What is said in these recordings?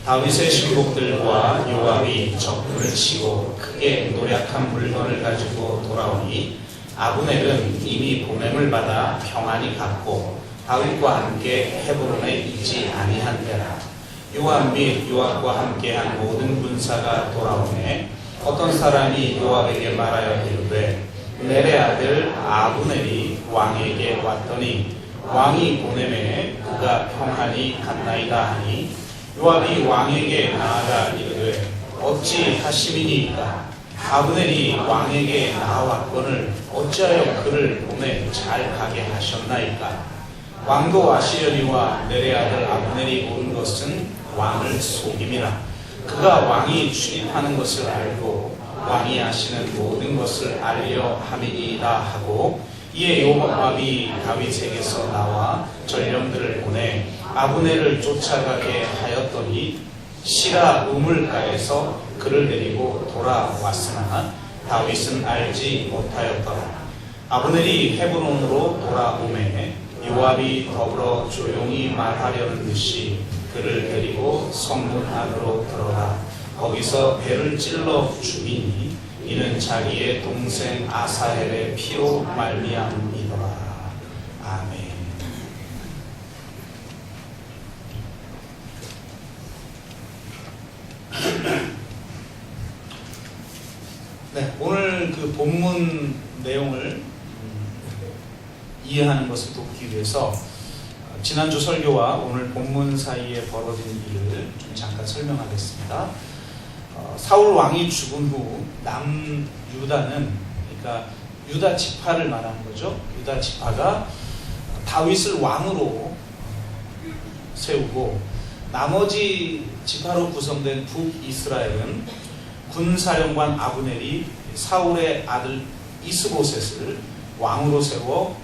다윗의 신복들과 요압이 적군을 치고 크게 노력한 물건을 가지고 돌아오니 아브넬은 이미 보냄을 받아 평안히 갔고 다윗과 함께 헤브론에 있지 아니한대라. 요압 및 요압과 함께한 모든 군사가 돌아오매 어떤 사람이 요압에게 말하여 이르되 넬의 아들 아브넬이 왕에게 왔더니 왕이 보내매 그가 평안히 갔나이다 하니 요압이 왕에게 나아가 이르되 어찌 하심이니이까? 아브넬이 왕에게 나아왔거늘 어찌하여 그를 보내 잘 가게 하셨나이까? 왕도 아시려니와 넬의 아들 아브넬이 온 것은 왕을 속임이라. 그가 왕이 출입하는 것을 알고 왕이 하시는 모든 것을 알려 함이니이다 하고 이에 요압이 다윗에게서 나와 전령들을 보내 아브넬을 쫓아가게 하였더니 시라 우물가에서 그를 데리고 돌아왔으나 다윗은 알지 못하였더라. 아브넬이 헤브론으로 돌아오매 요압이 더불어 조용히 말하려는 듯이 그를 데리고 성문 안으로 들어가 거기서 배를 찔러 죽이니 이는 자기의 동생 아사헬의 피로 말미암이더라. 아멘. 네, 오늘 그 본문 내용을 이해하는 것을 돕기 위해서 지난주 설교와 오늘 본문 사이에 벌어진 일을 좀 잠깐 설명하겠습니다. 사울 왕이 죽은 후 남유다는, 그러니까 유다 지파를 말하는 거죠. 유다 지파가 다윗을 왕으로 세우고 나머지 지파로 구성된 북이스라엘은 군사령관 아브넬이 사울의 아들 이스보셋을 왕으로 세워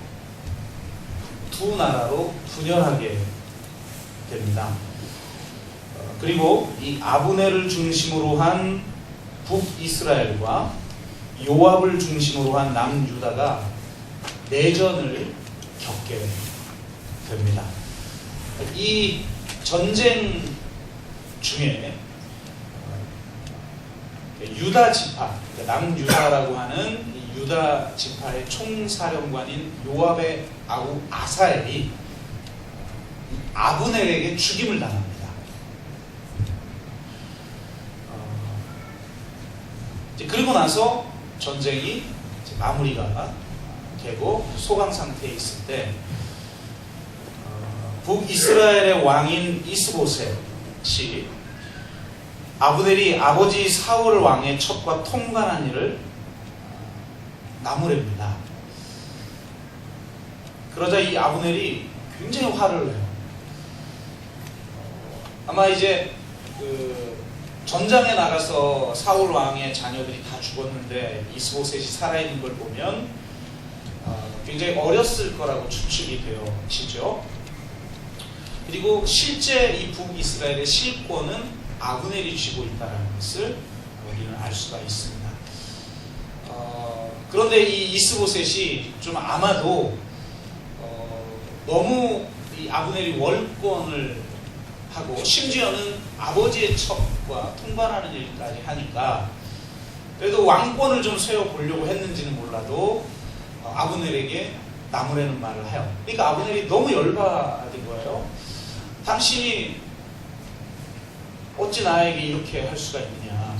두 나라로 분열하게 됩니다. 그리고 이 아브넬을 중심으로 한 북이스라엘과 요압을 중심으로 한 남유다가 내전을 겪게 됩니다. 이 전쟁 중에 유다 지파, 남유다라고 하는 유다 지파의 총사령관인 요압의 아우 아사엘이 아브넬에게 죽임을 당합니다. 그리고 나서 전쟁이 마무리가 되고 소강 상태에 있을 때 북이스라엘의 왕인 이스보셋이 아브넬이 아버지 사울 왕의 첩과 통관한 일을 나무랍니다. 그러자 이 아브넬이 굉장히 화를 내요. 아마 이제 전장에 나가서 사울 왕의 자녀들이 다 죽었는데 이스보셋이 살아있는 걸 보면 굉장히 어렸을 거라고 추측이 되어지죠. 그리고 실제 이 북이스라엘의 실권은 아브넬이 쥐고 있다는 것을 우리는 알 수가 있습니다. 그런데 이 이스보셋이 좀 아마도 너무 이 아브넬이 월권을 하고 심지어는 아버지의 첩과 통관하는 일까지 하니까 그래도 왕권을 좀 세워보려고 했는지는 몰라도 아브넬에게 나무라는 말을 해요. 그러니까 아브넬이 너무 열받은 거예요. 당신이 어찌 나에게 이렇게 할 수가 있느냐.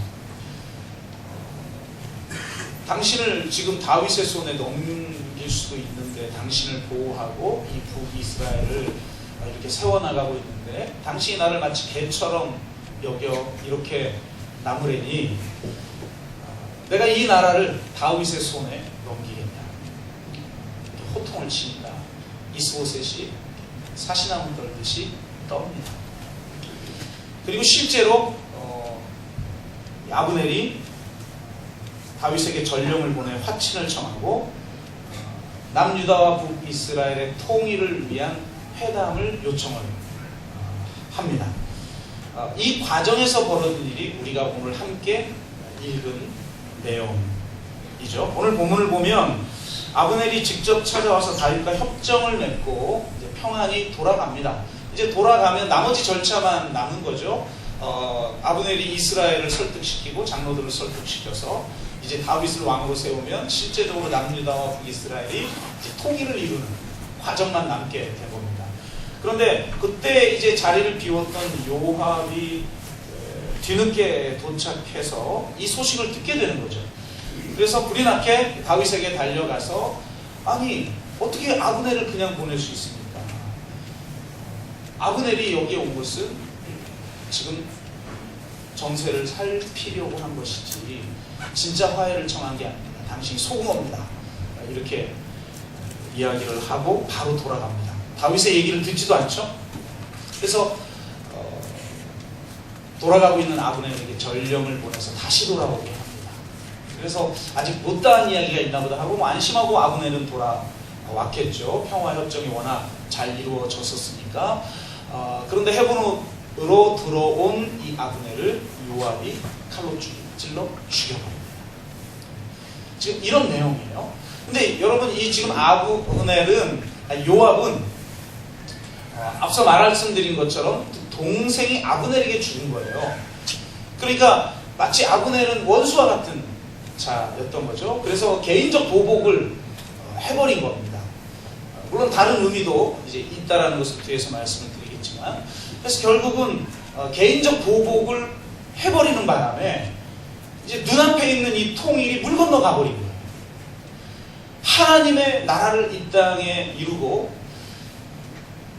당신을 지금 다윗의 손에 넘길 수도 있는데 당신을 보호하고 이 북이스라엘을 이렇게 세워나가고 있는데 당신이 나를 마치 개처럼 여겨 이렇게 나무래니 내가 이 나라를 다윗의 손에 넘기겠냐. 이렇게 호통을 치니까 이스보셋이 사시나무 떨듯이 떱니다. 그리고 실제로 아브넬이 다윗에게 전령을 보내 화친을 청하고 남유다와 북이스라엘의 통일을 위한 회담을 요청을 합니다. 이 과정에서 벌어진 일이 우리가 오늘 함께 읽은 내용이죠. 오늘 본문을 보면 아브넬이 직접 찾아와서 다윗과 협정을 맺고 이제 평안히 돌아갑니다. 이제 돌아가면 나머지 절차만 남은 거죠. 아브넬이 이스라엘을 설득시키고 장로들을 설득시켜서 이제 다윗을 왕으로 세우면 실제적으로 남유다와 북이스라엘이 이제 통일을 이루는 과정만 남게 된 겁니다. 그런데 그때 이제 자리를 비웠던 요압이 뒤늦게 도착해서 이 소식을 듣게 되는 거죠. 그래서 불이 나게 다윗에게 달려가서 아니 어떻게 아브넬을 그냥 보낼 수 있습니까? 아브넬이 여기에 온 것은 지금 정세를 살피려고 한 것이지 진짜 화해를 청한 게 아닙니다. 당신이 속은 이렇게 이야기를 하고 바로 돌아갑니다. 다윗의 얘기를 듣지도 않죠. 그래서 돌아가고 있는 아브넬에게 전령을 보내서 다시 돌아오게 합니다. 그래서 아직 못다한 이야기가 있나 보다 하고 안심하고 아브넬은 돌아왔겠죠. 평화협정이 워낙 잘 이루어졌었으니까. 그런데 헤브론으로 들어온 이 아브넬을 요압이 칼로 찔러 죽여버립니다. 지금 이런 내용이에요. 근데 여러분 이 지금 요압은 앞서 말씀드린 것처럼 동생이 아브넬에게 죽은 거예요. 그러니까 마치 아브넬은 원수와 같은 자였던 거죠. 그래서 개인적 보복을 해버린 겁니다. 물론 다른 의미도 이제 있다라는 것을 뒤에서 말씀을 드리겠지만, 그래서 결국은 개인적 보복을 해버리는 바람에 이제 눈앞에 있는 이 통일이 물 건너 가버린 거예요. 하나님의 나라를 이 땅에 이루고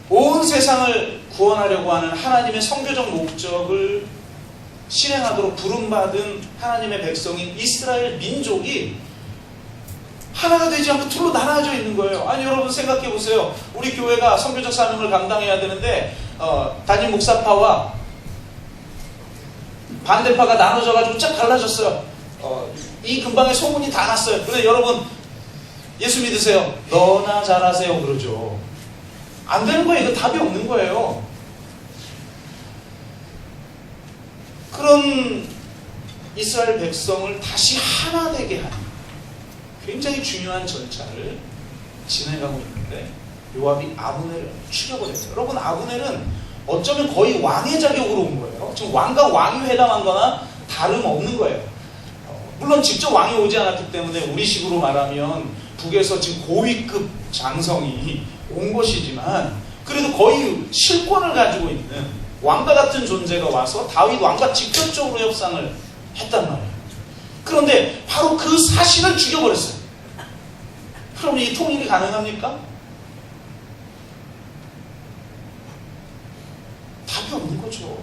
온 세상을 구원하려고 하는 하나님의 선교적 목적을 실행하도록 부름받은 하나님의 백성인 이스라엘 민족이 하나가 되지 않고 둘로 나눠져 있는 거예요. 아니 여러분 생각해 보세요. 우리 교회가 선교적 사명을 감당해야 되는데 담임 목사파와 반대파가 나눠져가지고 쫙 갈라졌어요. 이 근방에 소문이 다 났어요. 근데 여러분 예수 믿으세요. 너나 잘하세요 그러죠. 안 되는 거예요. 이거 답이 없는 거예요. 그런 이스라엘 백성을 다시 하나 되게 하는 굉장히 중요한 전차를 진행하고 있는데 요압이 아브넬을 죽여버렸어요. 여러분 아브넬은 어쩌면 거의 왕의 자격으로 온 거예요. 지금 왕과 왕이 회담한 거나 다름없는 거예요. 물론 직접 왕이 오지 않았기 때문에 우리식으로 말하면 북에서 지금 고위급 장성이 온 것이지만 그래도 거의 실권을 가지고 있는 왕과 같은 존재가 와서 다윗 왕과 직접적으로 협상을 했단 말이에요. 그런데 바로 그 사실을 죽여버렸어요. 그럼 이 통일이 가능합니까? 답이 없는 거죠.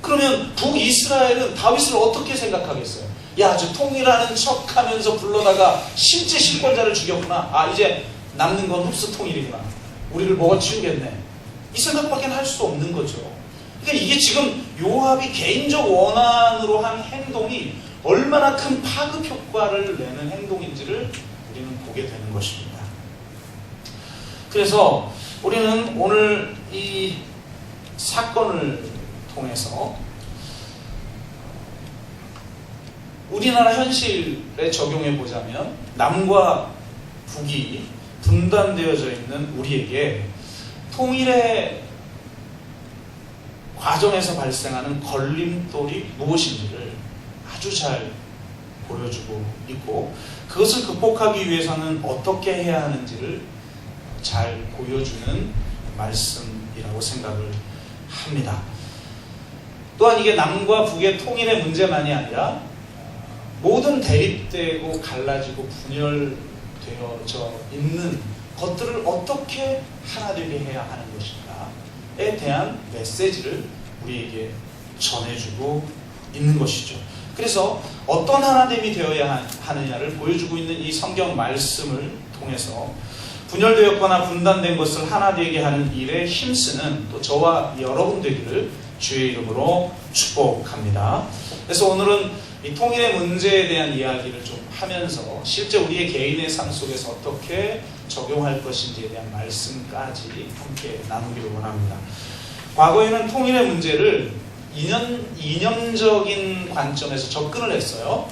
그러면 북이스라엘은 다윗을 어떻게 생각하겠어요? 야, 저 통일하는 척 하면서 불러다가 실제 실권자를 죽였구나. 아, 이제 남는 건 흡수 통일이구나. 우리를 먹어치우겠네. 이 생각밖에 할 수 없는 거죠. 그러니까 이게 지금 요압이 개인적 원한으로 한 행동이 얼마나 큰 파급 효과를 내는 행동인지를 우리는 보게 되는 것입니다. 그래서 우리는 오늘 이 사건을 통해서 우리나라 현실에 적용해 보자면 남과 북이 분단되어져 있는 우리에게 통일의 과정에서 발생하는 걸림돌이 무엇인지를 아주 잘 보여주고 있고 그것을 극복하기 위해서는 어떻게 해야 하는지를 잘 보여주는 말씀이라고 생각을 합니다. 또한 이게 남과 북의 통일의 문제만이 아니라 모든 대립되고 갈라지고 분열되어져 있는 것들을 어떻게 하나 되게 해야 하는 것인가에 대한 메시지를 우리에게 전해주고 있는 것이죠. 그래서 어떤 하나됨이 되어야 하느냐를 보여주고 있는 이 성경 말씀을 통해서 분열되었거나 분단된 것을 하나 되게 하는 일에 힘쓰는 또 저와 여러분 되기를 주의 이름으로 축복합니다. 그래서 오늘은 이 통일의 문제에 대한 이야기를 좀 하면서 실제 우리의 개인의 삶 속에서 어떻게 적용할 것인지에 대한 말씀까지 함께 나누기를 원합니다. 과거에는 통일의 문제를 이념적인 관점에서 접근을 했어요.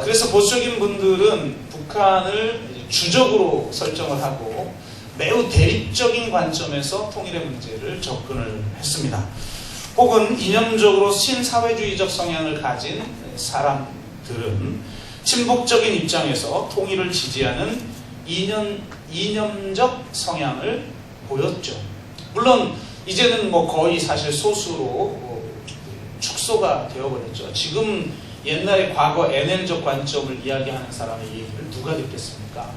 그래서 보수적인 분들은 북한을 주적으로 설정을 하고 매우 대립적인 관점에서 통일의 문제를 접근을 했습니다. 혹은 이념적으로 신사회주의적 성향을 가진 사람들은 친북적인 입장에서 통일을 지지하는 이념적 성향을 보였죠. 물론 이제는 뭐 거의 사실 소수로 축소가 되어버렸죠. 지금 옛날에 과거 NL적 관점을 이야기하는 사람의 얘기를 누가 듣겠습니까?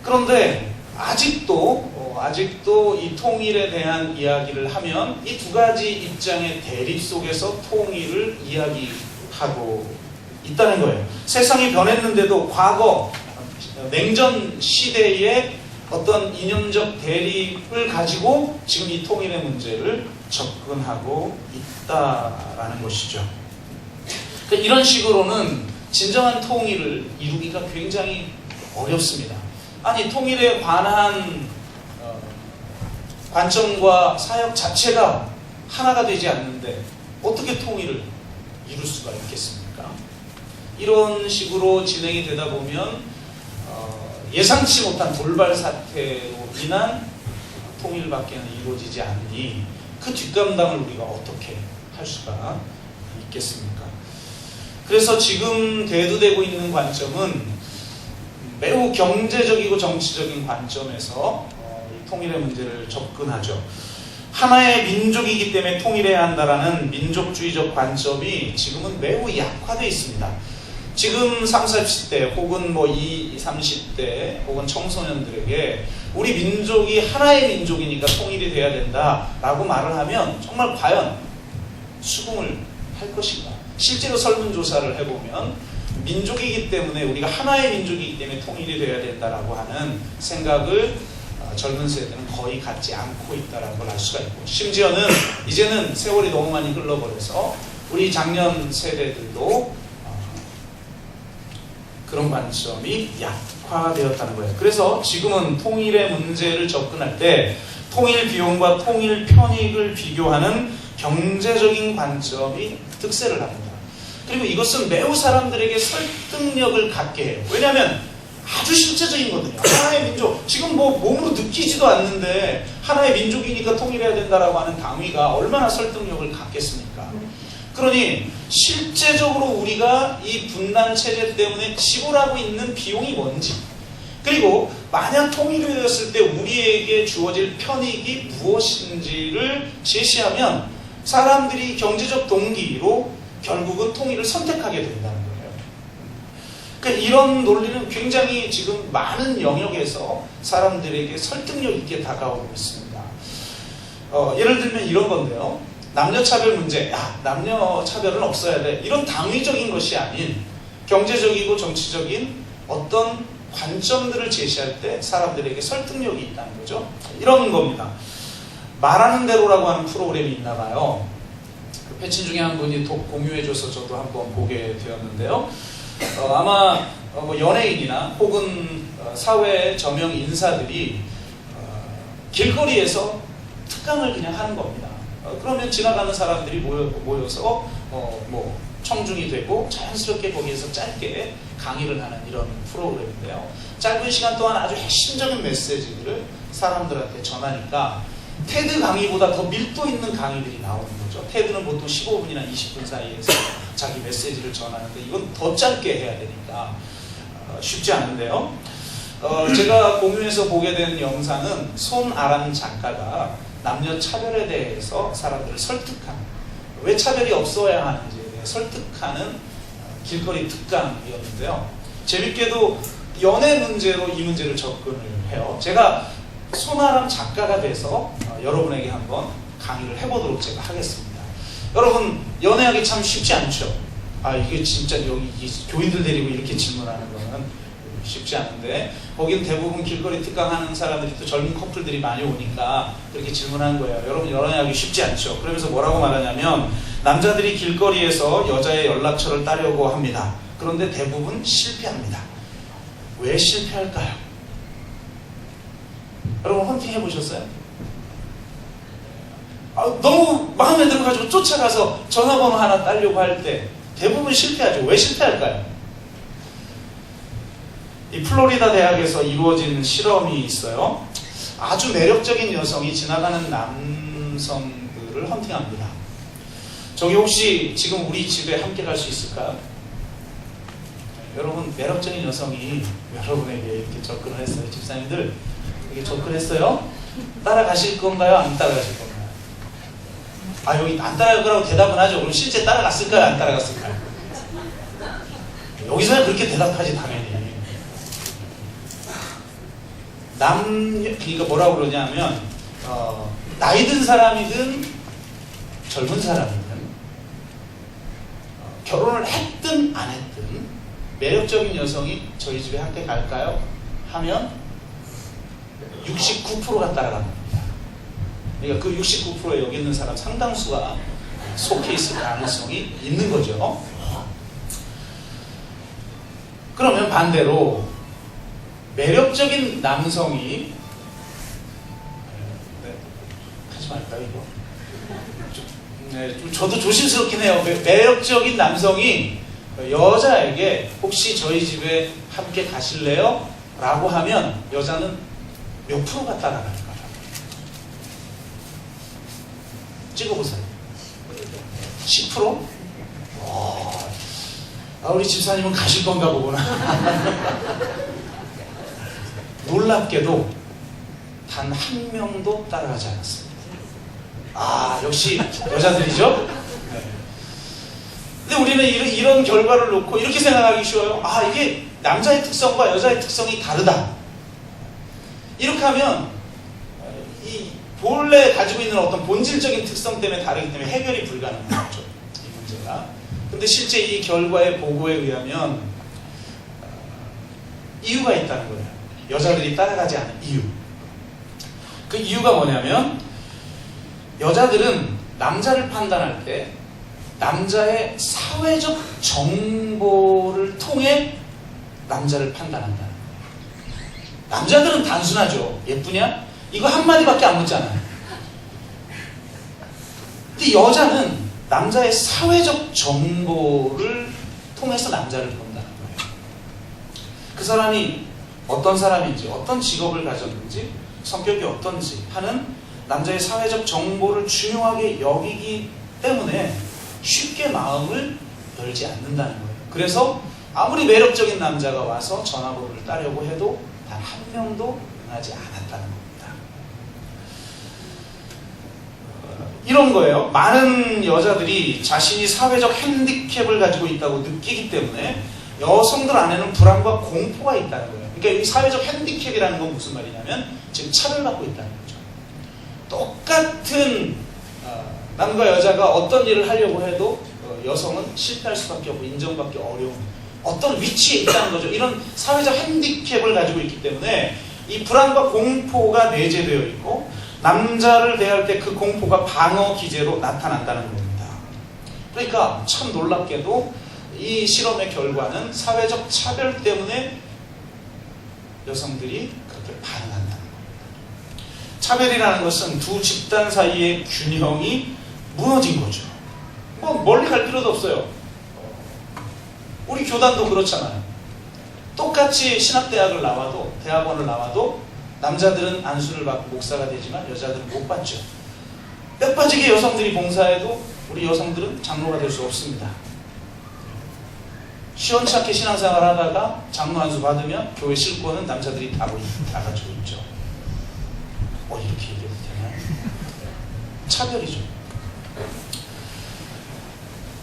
그런데 아직도 이 통일에 대한 이야기를 하면 이 두 가지 입장의 대립 속에서 통일을 이야기하고 있다는 거예요. 세상이 변했는데도 과거 냉전 시대의 어떤 이념적 대립을 가지고 지금 이 통일의 문제를 접근하고 있다라는 것이죠. 그러니까 이런 식으로는 진정한 통일을 이루기가 굉장히 어렵습니다. 아니, 통일에 관한 관점과 사역 자체가 하나가 되지 않는데 어떻게 통일을 이룰 수가 있겠습니까? 이런 식으로 진행이 되다 보면 예상치 못한 돌발 사태로 인한 통일밖에는 이루어지지 않으니 그 뒷감당을 우리가 어떻게 할 수가 있겠습니까? 그래서 지금 대두되고 있는 관점은 매우 경제적이고 정치적인 관점에서 이 통일의 문제를 접근하죠. 하나의 민족이기 때문에 통일해야 한다라는 민족주의적 관점이 지금은 매우 약화되어 있습니다. 지금 30, 40대 혹은 뭐 20, 30대 혹은 청소년들에게 우리 민족이 하나의 민족이니까 통일이 돼야 된다라고 말을 하면 정말 과연 수긍을 할 것인가? 실제로 설문조사를 해보면 민족이기 때문에 우리가 하나의 민족이기 때문에 통일이 돼야 된다라고 하는 생각을 젊은 세대는 거의 갖지 않고 있다는 걸 알 수가 있고, 심지어는 이제는 세월이 너무 많이 흘러버려서 우리 작년 세대들도 그런 관점이 약화되었다는 거예요. 그래서 지금은 통일의 문제를 접근할 때 통일 비용과 통일 편익을 비교하는 경제적인 관점이 득세를 합니다. 그리고 이것은 매우 사람들에게 설득력을 갖게 해요. 왜냐하면 아주 실제적인 거거든요. 하나의 민족, 지금 뭐 몸으로 느끼지도 않는데 하나의 민족이니까 통일해야 된다라고 하는 당위가 얼마나 설득력을 갖겠습니까? 그러니 실제적으로 우리가 이 분단 체제 때문에 지불하고 있는 비용이 뭔지, 그리고 만약 통일이 되었을 때 우리에게 주어질 편익이 무엇인지를 제시하면 사람들이 경제적 동기로 결국은 통일을 선택하게 된다는 거예요. 그러니까 이런 논리는 굉장히 지금 많은 영역에서 사람들에게 설득력 있게 다가오고 있습니다. 예를 들면 이런 건데요. 남녀차별 문제, 남녀차별은 없어야 돼. 이런 당위적인 것이 아닌 경제적이고 정치적인 어떤 관점들을 제시할 때 사람들에게 설득력이 있다는 거죠. 이런 겁니다. 말하는 대로라고 하는 프로그램이 있나 봐요. 그 패친 중에 한 분이 공유해줘서 저도 한번 보게 되었는데요. 아마 뭐 연예인이나 혹은 사회 저명 인사들이 길거리에서 특강을 그냥 하는 겁니다. 그러면 지나가는 사람들이 모여서 뭐 청중이 되고 자연스럽게 거기에서 짧게 강의를 하는 이런 프로그램인데요. 짧은 시간 동안 아주 핵심적인 메시지를 사람들한테 전하니까 테드 강의보다 더 밀도 있는 강의들이 나오는 거죠. 테드는 보통 15분이나 20분 사이에서 자기 메시지를 전하는데 이건 더 짧게 해야 되니까 쉽지 않은데요. 제가 공유해서 보게 된 영상은 손아람 작가가 남녀 차별에 대해서 사람들을 설득하는, 왜 차별이 없어야 하는지에 대해 설득하는 길거리 특강이었는데요. 재밌게도 연애 문제로 이 문제를 접근을 해요. 제가 손아람 작가가 돼서 여러분에게 한번 강의를 해보도록 제가 하겠습니다. 여러분, 연애하기 참 쉽지 않죠? 이게 진짜 여기 교인들 데리고 이렇게 질문하는 거는 쉽지 않은데, 거기는 대부분 길거리 특강하는 사람들이 또 젊은 커플들이 많이 오니까 그렇게 질문한 거예요. 여러분, 연애하기 쉽지 않죠? 그러면서 뭐라고 말하냐면, 남자들이 길거리에서 여자의 연락처를 따려고 합니다. 그런데 대부분 실패합니다. 왜 실패할까요? 여러분, 헌팅 해보셨어요? 너무 마음에 들어가지고 쫓아가서 전화번호 하나 따려고 할 때 대부분 실패하죠. 왜 실패할까요? 이 이 플로리다 대학에서 이루어진 실험이 있어요. 아주 매력적인 여성이 지나가는 남성들을 헌팅합니다. 저기 혹시 지금 우리 집에 함께 갈 수 있을까요? 여러분, 매력적인 여성이 여러분에게 이렇게 접근을 했어요. 집사님들, 이렇게 접근했어요? 따라가실 건가요? 안 따라가실 건가요? 아, 여기 안 따라갈 거라고 대답은 하죠. 그럼 실제 따라갔을까요? 안 따라갔을까요? 여기서야 그렇게 대답하지, 당연히. 그러니까 뭐라고 그러냐면, 나이 든 사람이든 젊은 사람이든, 결혼을 했든 안 했든, 매력적인 여성이 저희 집에 함께 갈까요? 하면 69%가 따라갑니다. 그러니까 그 69%에 여기 있는 사람 상당수가 속해 있을 가능성이 있는 거죠. 그러면 반대로 매력적인 남성이 하지 말까요 이거? 저도 조심스럽긴 해요. 매력적인 남성이 여자에게 혹시 저희 집에 함께 가실래요? 라고 하면 여자는 몇 프로가 따라갈까? 찍어보세요. 10%? 우리 집사님은 가실 건가 보구나. 놀랍게도 단 한 명도 따라가지 않았습니다. 역시 여자들이죠? 네. 근데 우리는 이런 결과를 놓고 이렇게 생각하기 쉬워요. 이게 남자의 특성과 여자의 특성이 다르다. 이렇게 하면 이 본래 가지고 있는 어떤 본질적인 특성 때문에 다르기 때문에 해결이 불가능한 거죠. 이 문제가. 근데 실제 이 결과의 보고에 의하면 이유가 있다는 거예요. 여자들이 따라가지 않은 이유. 그 이유가 뭐냐면 여자들은 남자를 판단할 때 남자의 사회적 정보를 통해 남자를 판단한다는 거예요. 남자들은 단순하죠. 예쁘냐? 이거 한마디밖에 안 묻잖아요. 근데 여자는 남자의 사회적 정보를 통해서 남자를 본다는 거예요. 그 사람이 어떤 사람인지, 어떤 직업을 가졌는지, 성격이 어떤지 하는 남자의 사회적 정보를 중요하게 여기기 때문에 쉽게 마음을 열지 않는다는 거예요. 그래서 아무리 매력적인 남자가 와서 전화번호를 따려고 해도 단 한 명도 응하지 않았다는 겁니다. 이런 거예요. 많은 여자들이 자신이 사회적 핸디캡을 가지고 있다고 느끼기 때문에 여성들 안에는 불안과 공포가 있다는 거예요. 그러니까 이 사회적 핸디캡이라는 건 무슨 말이냐면 지금 차별받고 있다는 거죠. 똑같은 남과 여자가 어떤 일을 하려고 해도 여성은 실패할 수밖에 없고 인정받기 어려운 어떤 위치에 있다는 거죠. 이런 사회적 핸디캡을 가지고 있기 때문에 이 불안과 공포가 내재되어 있고 남자를 대할 때 그 공포가 방어 기제로 나타난다는 겁니다. 그러니까 참 놀랍게도 이 실험의 결과는 사회적 차별 때문에 여성들이 그렇게 반응한다는 겁니다. 차별이라는 것은 두 집단 사이의 균형이 무너진 거죠. 뭐 멀리 갈 필요도 없어요. 우리 교단도 그렇잖아요. 똑같이 신학대학을 나와도, 대학원을 나와도 남자들은 안수를 받고 목사가 되지만 여자들은 못 받죠. 뼈 빠지게 여성들이 봉사해도 우리 여성들은 장로가 될 수 없습니다. 시원찮게 신앙생활 하다가 장로 안수 받으면 교회 실권은 남자들이 다 가지고 있죠. 이렇게 얘기해도 되나요? 차별이죠.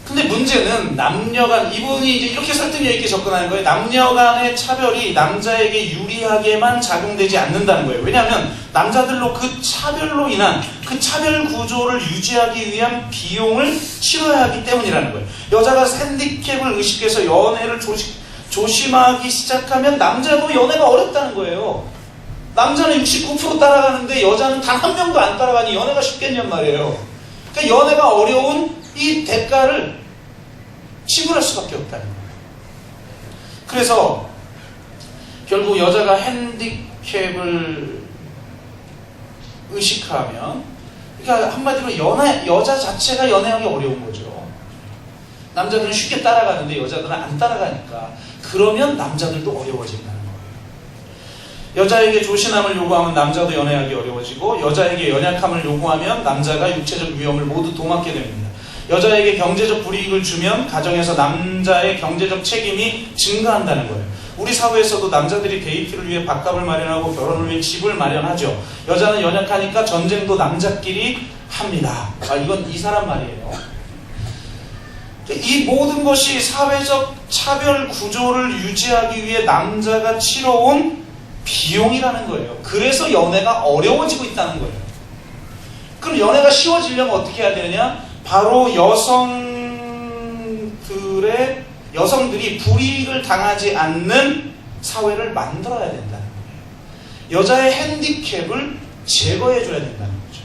근데 문제는 남녀간, 이분이 이제 이렇게 설득력 있게 접근하는 거예요. 남녀간의 차별이 남자에게 유리하게만 작용되지 않는다는 거예요. 왜냐하면 남자들로 그 차별로 인한 그 차별 구조를 유지하기 위한 비용을 치러야 하기 때문이라는 거예요. 여자가 핸디캡을 의식해서 연애를 조심하기 시작하면 남자도 연애가 어렵다는 거예요. 남자는 69% 따라가는데 여자는 단 한 명도 안 따라가니 연애가 쉽겠냔 말이에요. 그러니까 연애가 어려운 이 대가를 지불할 수밖에 없다는 거예요. 그래서 결국 여자가 핸디캡을 의식하면, 그러니까 한마디로 여자 자체가 연애하기 어려운 거죠. 남자들은 쉽게 따라가는데 여자들은 안 따라가니까 그러면 남자들도 어려워진다는 거예요. 여자에게 조신함을 요구하면 남자도 연애하기 어려워지고 여자에게 연약함을 요구하면 남자가 육체적 위험을 모두 도맡게 됩니다. 여자에게 경제적 불이익을 주면 가정에서 남자의 경제적 책임이 증가한다는 거예요. 우리 사회에서도 남자들이 데이트를 위해 밥값을 마련하고 결혼을 위해 집을 마련하죠. 여자는 연약하니까 전쟁도 남자끼리 합니다. 이건 이 사람 말이에요. 이 모든 것이 사회적 차별 구조를 유지하기 위해 남자가 치러온 비용이라는 거예요. 그래서 연애가 어려워지고 있다는 거예요. 그럼 연애가 쉬워지려면 어떻게 해야 되느냐? 바로 여성들이 불이익을 당하지 않는 사회를 만들어야 된다는 거예요. 여자의 핸디캡을 제거해 줘야 된다는 거죠.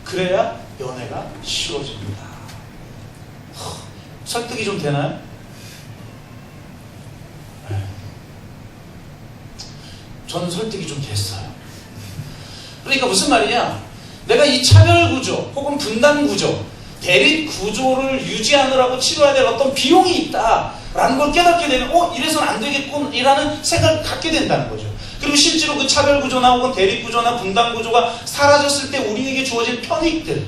그래야 연애가 쉬워집니다. 설득이 좀 되나요? 네. 저는 설득이 좀 됐어요. 그러니까 무슨 말이냐? 내가 이 차별 구조 혹은 분단 구조, 대립 구조를 유지하느라고 치러야 될 어떤 비용이 있다라는 걸 깨닫게 되면 이래서는 안 되겠군 이라는 생각을 갖게 된다는 거죠. 그리고 실제로 그 차별 구조나 혹은 대립 구조나 분단 구조가 사라졌을 때 우리에게 주어진 편익들이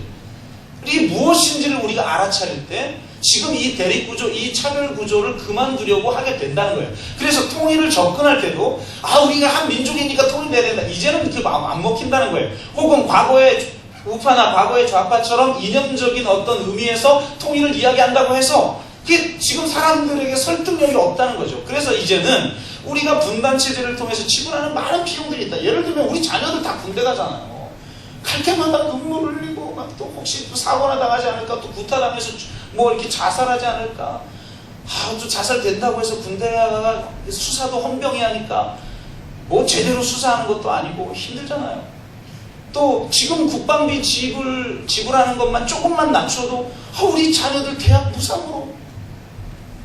무엇인지를 우리가 알아차릴 때 지금 이 대립 구조, 이 차별 구조를 그만두려고 하게 된다는 거예요. 그래서 통일을 접근할 때도 우리가 한 민족이니까 통일돼야 된다. 이제는 그 마음 안 먹힌다는 거예요. 혹은 과거의 우파나 과거의 좌파처럼 이념적인 어떤 의미에서 통일을 이야기한다고 해서 그게 지금 사람들에게 설득력이 없다는 거죠. 그래서 이제는 우리가 분단 체제를 통해서 지불하는 많은 비용들이 있다. 예를 들면 우리 자녀들 다 군대 가잖아요. 갈 때마다 눈물 흘리고 막 또 혹시 또 사고나 당하지 않을까, 또 구타당해서 뭐 이렇게 자살하지 않을까, 또 자살된다고 해서 군대가 수사도 헌병이 하니까 뭐 제대로 수사하는 것도 아니고 힘들잖아요. 또 지금 국방비 지불하는 것만 조금만 낮춰도 우리 자녀들 대학 무상으로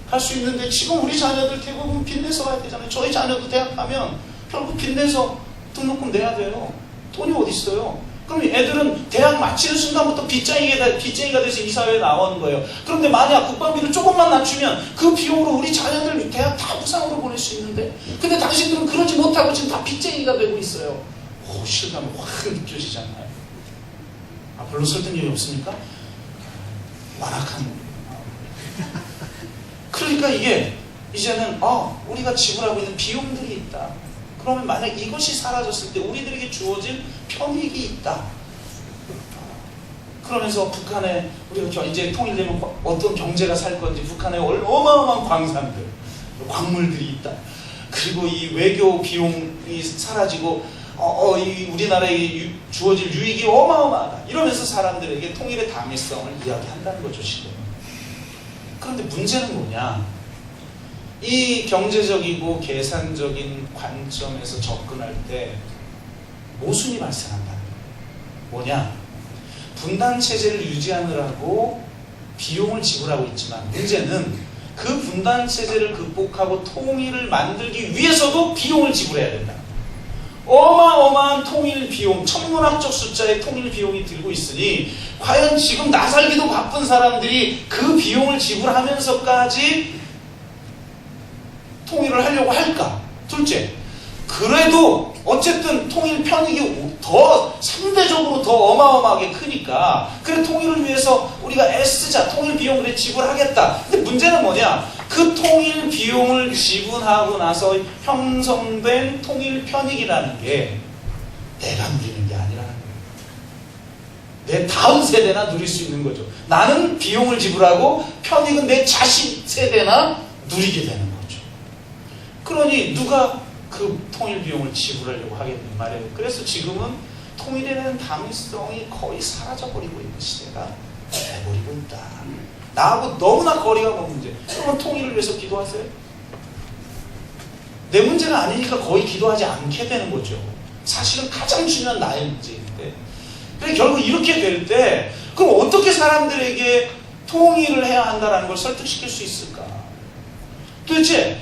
갈 수 있는데 지금 우리 자녀들 대부분 빚내서 가야 되잖아요. 저희 자녀도 대학 가면 결국 빚내서 등록금 내야 돼요. 돈이 어디 있어요? 그럼 애들은 대학 마치는 순간부터 빚쟁이가 돼서 이 사회에 나오는 거예요. 그런데 만약 국방비를 조금만 낮추면 그 비용으로 우리 자녀들 대학 다 무상으로 보낼 수 있는데, 근데 당신들은 그러지 못하고 지금 다 빚쟁이가 되고 있어요. 실감이 확 느껴지잖아요. 별로 설득력이 없습니까? 완악한. 그러니까 이게 이제는 우리가 지불하고 있는 비용들이 있다. 그러면 만약 이것이 사라졌을 때 우리들에게 주어진 편익이 있다. 그러면서 북한에 우리가 이제 통일되면 어떤 경제가 살 건지, 북한에 어마어마한 광산들, 광물들이 있다. 그리고 이 외교 비용이 사라지고 이 우리나라에 주어질 유익이 어마어마하다. 이러면서 사람들에게 통일의 당위성을 이야기한다는 거죠, 지금. 그런데 문제는 뭐냐? 이 경제적이고 계산적인 관점에서 접근할 때 모순이 발생한다는 거예요. 뭐냐? 분단 체제를 유지하느라고 비용을 지불하고 있지만 문제는 그 분단 체제를 극복하고 통일을 만들기 위해서도 비용을 지불해야 된다. 어마어마한 통일 비용, 천문학적 숫자의 통일 비용이 들고 있으니 과연 지금 나살기도 바쁜 사람들이 그 비용을 지불하면서까지 통일을 하려고 할까? 둘째, 그래도 어쨌든 통일 편익이 더 상대적으로 더 어마어마하게 크니까 그래 통일을 위해서 우리가 애쓰자, 통일 비용을 지불하겠다. 근데 문제는 뭐냐? 그 통일 비용을 지불하고 나서 형성된 통일 편익이라는 게 내가 누리는 게 아니라는 거예요. 내 다음 세대나 누릴 수 있는 거죠. 나는 비용을 지불하고 편익은 내 자식 세대나 누리게 되는 거죠. 그러니 누가 그 통일 비용을 지불하려고 하겠는 말이에요. 그래서 지금은 통일에 대한 당위성이 거의 사라져버리고 있는 시대가 돼버리고 있다. 나하고 너무나 거리가 먼 문제. 그러면 통일을 위해서 기도하세요? 내 문제가 아니니까 거의 기도하지 않게 되는 거죠. 사실은 가장 중요한 나의 문제인데. 그래 결국 이렇게 될 때 그럼 어떻게 사람들에게 통일을 해야 한다는 걸 설득시킬 수 있을까? 도대체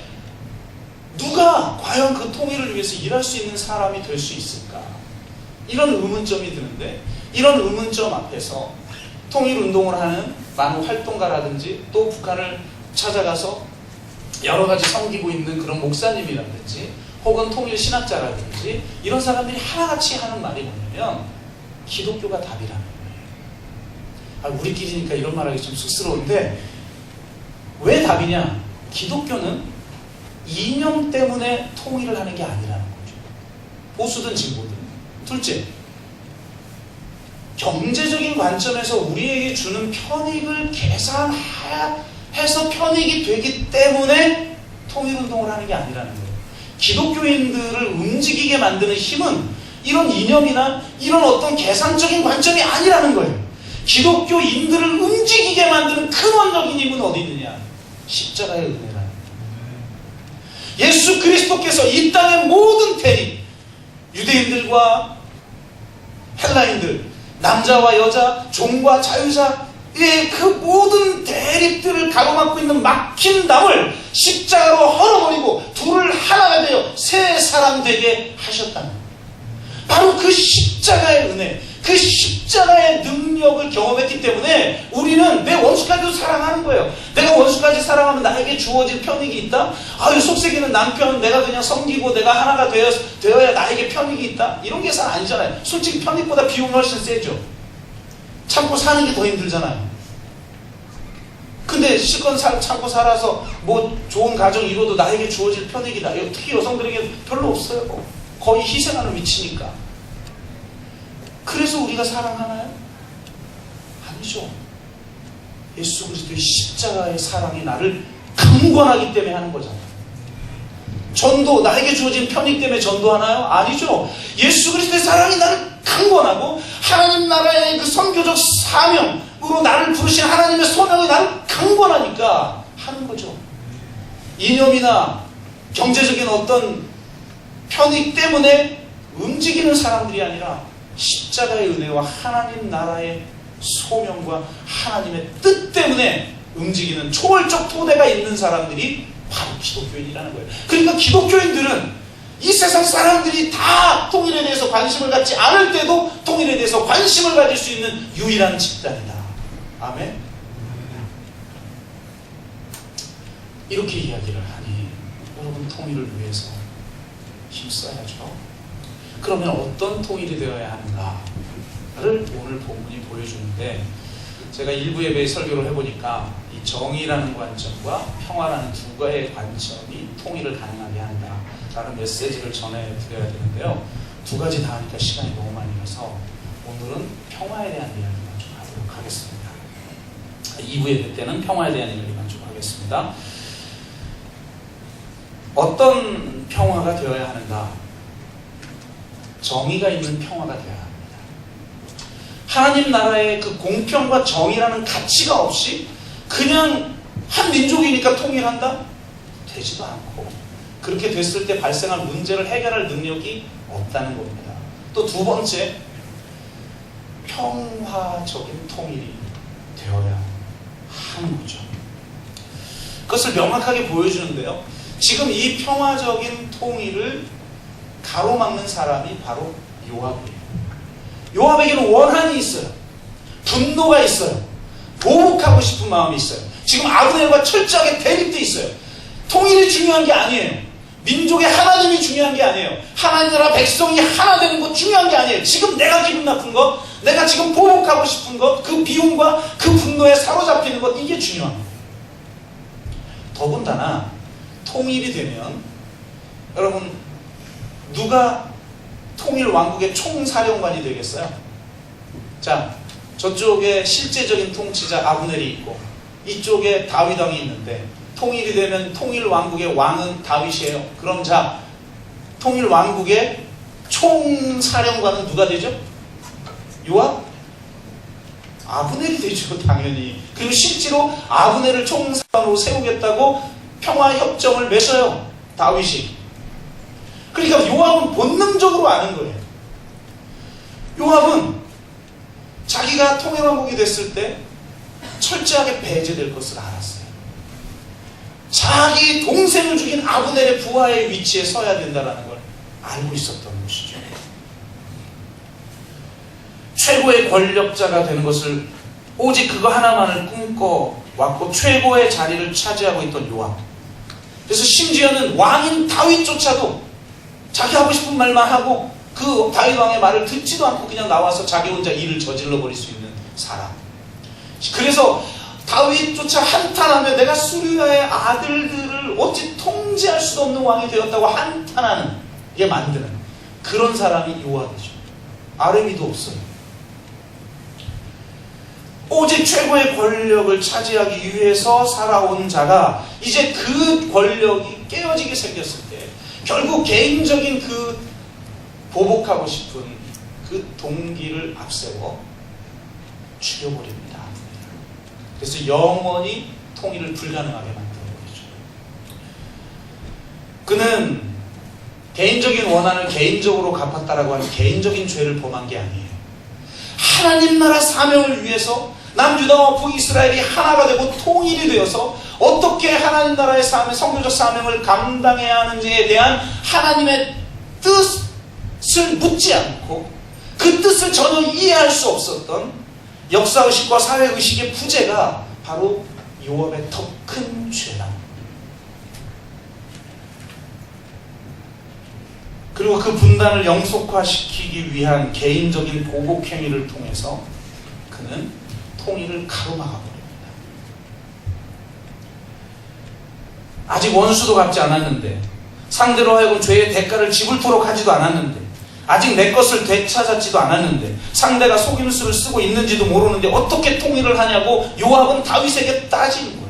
누가 과연 그 통일을 위해서 일할 수 있는 사람이 될 수 있을까? 이런 의문점이 드는데, 이런 의문점 앞에서 통일운동을 하는 많은 활동가라든지 또 북한을 찾아가서 여러 가지 섬기고 있는 그런 목사님이라든지 혹은 통일 신학자라든지 이런 사람들이 하나같이 하는 말이 뭐냐면 기독교가 답이라는 거예요. 우리끼리니까 이런 말하기 좀 쑥스러운데 왜 답이냐? 기독교는 이념 때문에 통일을 하는 게 아니라는 거죠. 보수든 진보든. 둘째, 경제적인 관점에서 우리에게 주는 편익을 계산해서 편익이 되기 때문에 통일운동을 하는 게 아니라는 거예요. 기독교인들을 움직이게 만드는 힘은 이런 이념이나 이런 어떤 계산적인 관점이 아니라는 거예요. 기독교인들을 움직이게 만드는 근원적인 힘은 어디 있느냐? 십자가의 은혜라는 거예요. 예수 그리스도께서 이 땅의 모든 대립, 유대인들과 헬라인들, 남자와 여자, 종과 자유자의 그 모든 대립들을 가로막고 있는 막힌 담을 십자가로 헐어버리고 둘을 하나가 되어 새 사람 되게 하셨다는 거예요. 바로 그 십자가의 은혜, 그 십자가의 능력을 경험했기 때문에 우리는 내 원수까지도 사랑하는 거예요. 내가 원수까지 사랑하면 나에게 주어질 편익이 있다? 속썩이는 남편 내가 그냥 섬기고 내가 하나가 되어야 나에게 편익이 있다? 이런 계산 아니잖아요. 솔직히 편익보다 비용이 훨씬 세죠. 참고 사는 게 더 힘들잖아요. 근데 실컷 참고 살아서 뭐 좋은 가정 이루어도 나에게 주어질 편익이다. 특히 여성들에게 별로 없어요. 거의 희생하는 위치니까. 그래서 우리가 사랑하나요? 아니죠. 예수 그리스도의 십자가의 사랑이 나를 강권하기 때문에 하는 거잖아요. 전도, 나에게 주어진 편익 때문에 전도하나요? 아니죠. 예수 그리스도의 사랑이 나를 강권하고 하나님 나라의 그 선교적 사명으로 나를 부르신 하나님의 소명이 나를 강권하니까 하는 거죠. 이념이나 경제적인 어떤 편익 때문에 움직이는 사람들이 아니라 십자가의 은혜와 하나님 나라의 소명과 하나님의 뜻 때문에 움직이는 초월적 토대가 있는 사람들이 바로 기독교인이라는 거예요. 그러니까 기독교인들은 이 세상 사람들이 다 통일에 대해서 관심을 갖지 않을 때도 통일에 대해서 관심을 가질 수 있는 유일한 집단이다. 아멘. 이렇게 이야기를 하니 여러분, 통일을 위해서 힘써야죠. 그러면 어떤 통일이 되어야 하는가를 오늘 본문이 보여주는데, 제가 일부 예배에 설교를 해보니까 이 정의라는 관점과 평화라는 두 가지의 관점이 통일을 가능하게 한다라는 메시지를 전해드려야 되는데요. 두 가지 다 하니까 시간이 너무 많이 가서 오늘은 평화에 대한 이야기만 좀 하도록 하겠습니다. 2부 예배 때는 평화에 대한 이야기만 좀 하겠습니다. 어떤 평화가 되어야 하는가? 정의가 있는 평화가 되어야 합니다. 하나님 나라의 그 공평과 정의라는 가치가 없이 그냥 한 민족이니까 통일한다? 되지도 않고, 그렇게 됐을 때 발생할 문제를 해결할 능력이 없다는 겁니다. 또 두 번째, 평화적인 통일이 되어야 하는 거죠. 그것을 명확하게 보여주는데요. 지금 이 평화적인 통일을 가로막는 사람이 바로 요압이에요. 요압에게는 원한이 있어요. 분노가 있어요. 보복하고 싶은 마음이 있어요. 지금 아브넬과 철저하게 대립돼 있어요. 통일이 중요한 게 아니에요. 민족의 하나님이 중요한 게 아니에요. 하나님 나라 백성이 하나 되는 것 중요한 게 아니에요. 지금 내가 기분 나쁜 것, 내가 지금 보복하고 싶은 것, 그 비움과 그 분노에 사로잡히는 것, 이게 중요한 거예요. 더군다나 통일이 되면 여러분, 누가 통일 왕국의 총사령관이 되겠어요? 자, 저쪽에 실제적인 통치자 아브넬이 있고 이쪽에 다윗 왕이 있는데, 통일이 되면 통일 왕국의 왕은 다윗이에요. 그럼 자, 통일 왕국의 총사령관은 누가 되죠? 요압? 아브넬이 되죠, 당연히. 그리고 실제로 아브넬을 총사령관으로 세우겠다고 평화협정을 맺어요, 다윗이. 그러니까 요압은 본능적으로 아는 거예요. 요압은 자기가 통일왕국이 됐을 때 철저하게 배제될 것을 알았어요. 자기 동생을 죽인 아브넬의 부하의 위치에 서야 된다는 걸 알고 있었던 것이죠. 최고의 권력자가 되는 것을 오직 그거 하나만을 꿈꿔왔고 최고의 자리를 차지하고 있던 요압. 그래서 심지어는 왕인 다윗조차도 자기 하고 싶은 말만 하고 그 다윗 왕의 말을 듣지도 않고 그냥 나와서 자기 혼자 일을 저질러 버릴 수 있는 사람. 그래서 다윗조차 한탄하며 내가 수르야의 아들들을 어찌 통제할 수도 없는 왕이 되었다고 한탄하는 게 만드는 그런 사람이 요압이죠. 아뢰미도 없어요. 오직 최고의 권력을 차지하기 위해서 살아온 자가 이제 그 권력이 깨어지게 생겼을 때 결국 개인적인 그 보복하고 싶은 그 동기를 앞세워 죽여버립니다. 그래서 영원히 통일을 불가능하게 만들어버리죠. 그는 개인적인 원한을 개인적으로 갚았다라고 하는 개인적인 죄를 범한 게 아니에요. 하나님 나라 사명을 위해서 남유다와 북이스라엘이 하나가 되고 통일이 되어서 어떻게 하나님 나라의 선교적 사명을 감당해야 하는지에 대한 하나님의 뜻을 묻지 않고 그 뜻을 전혀 이해할 수 없었던 역사의식과 사회의식의 부재가 바로 요압의 더 큰 죄다. 그리고 그 분단을 영속화시키기 위한 개인적인 보복행위를 통해서 그는 통일을 가로막아버립니다. 아직 원수도 갚지 않았는데, 상대로 하여금 죄의 대가를 지불토록 하지도 않았는데, 아직 내 것을 되찾았지도 않았는데, 상대가 속임수를 쓰고 있는지도 모르는데 어떻게 통일을 하냐고 요압은 다윗에게 따지는 거예요.